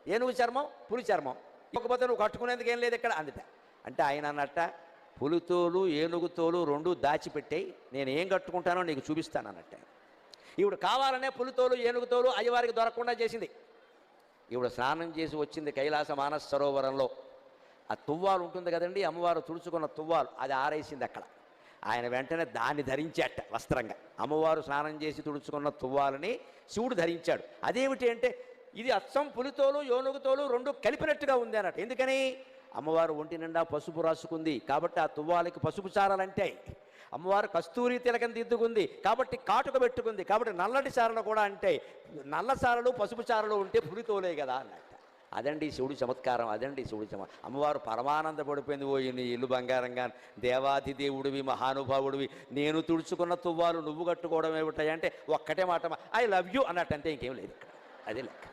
ఏనుగు చర్మం పులి చర్మం, ఇకపోతే నువ్వు కట్టుకునేందుకు ఏం లేదు ఇక్కడ అందుట. అంటే ఆయన అన్నట్ట, పులితోలు ఏనుగుతోలు రెండు దాచిపెట్టాయి, నేను ఏం కట్టుకుంటానో నీకు చూపిస్తాను అన్నట్టు. ఈవిడ కావాలనే పులితోలు ఏనుగుతోలు అయ్యవారికి దొరకకుండా చేసింది. ఈవిడ స్నానం చేసి వచ్చింది కైలాస మానస సరోవరంలో. ఆ తువ్వాలు ఉంటుంది కదండి, అమ్మవారు తుడుచుకున్న తువ్వాలు, అది ఆరేసింది అక్కడ. ఆయన వెంటనే దాన్ని ధరించాట వస్త్రంగా. అమ్మవారు స్నానం చేసి తుడుచుకున్న తువ్వాలని శివుడు ధరించాడు. అదేమిటి అంటే ఇది అచ్చం పులితోలు ఏనుగుతోలు రెండు కలిపినట్టుగా ఉంది అన్నట్టు. ఎందుకని? అమ్మవారు ఒంటి నిండా పసుపు రాసుకుంది కాబట్టి ఆ తువ్వాలకి పసుపు చారలంటే, అమ్మవారు కస్తూరి తిలకం దిద్దుకుంది కాబట్టి కాటుక పెట్టుకుంది కాబట్టి నల్లటి చారలు కూడా అంటే, నల్ల చారలు పసుపు చారలు ఉంటే పులితోలే కదా అన్నట్టు. అదండి శివుడి చమత్కారం, అదండి శివుడి అమ్మవారు పరమానంద పడిపోయింది. ఓ నీ ఇల్లు బంగారంగా, దేవాది దేవుడివి, మహానుభావుడివి, నేను తుడుచుకున్న తువ్వాలు నువ్వు కట్టుకోవడం ఏమిటాయి అంటే ఒక్కటే మాట, ఐ లవ్ యూ అన్నట్టు, అంతే, ఇంకేం లేదు ఇక్కడ. అదే లెక్క.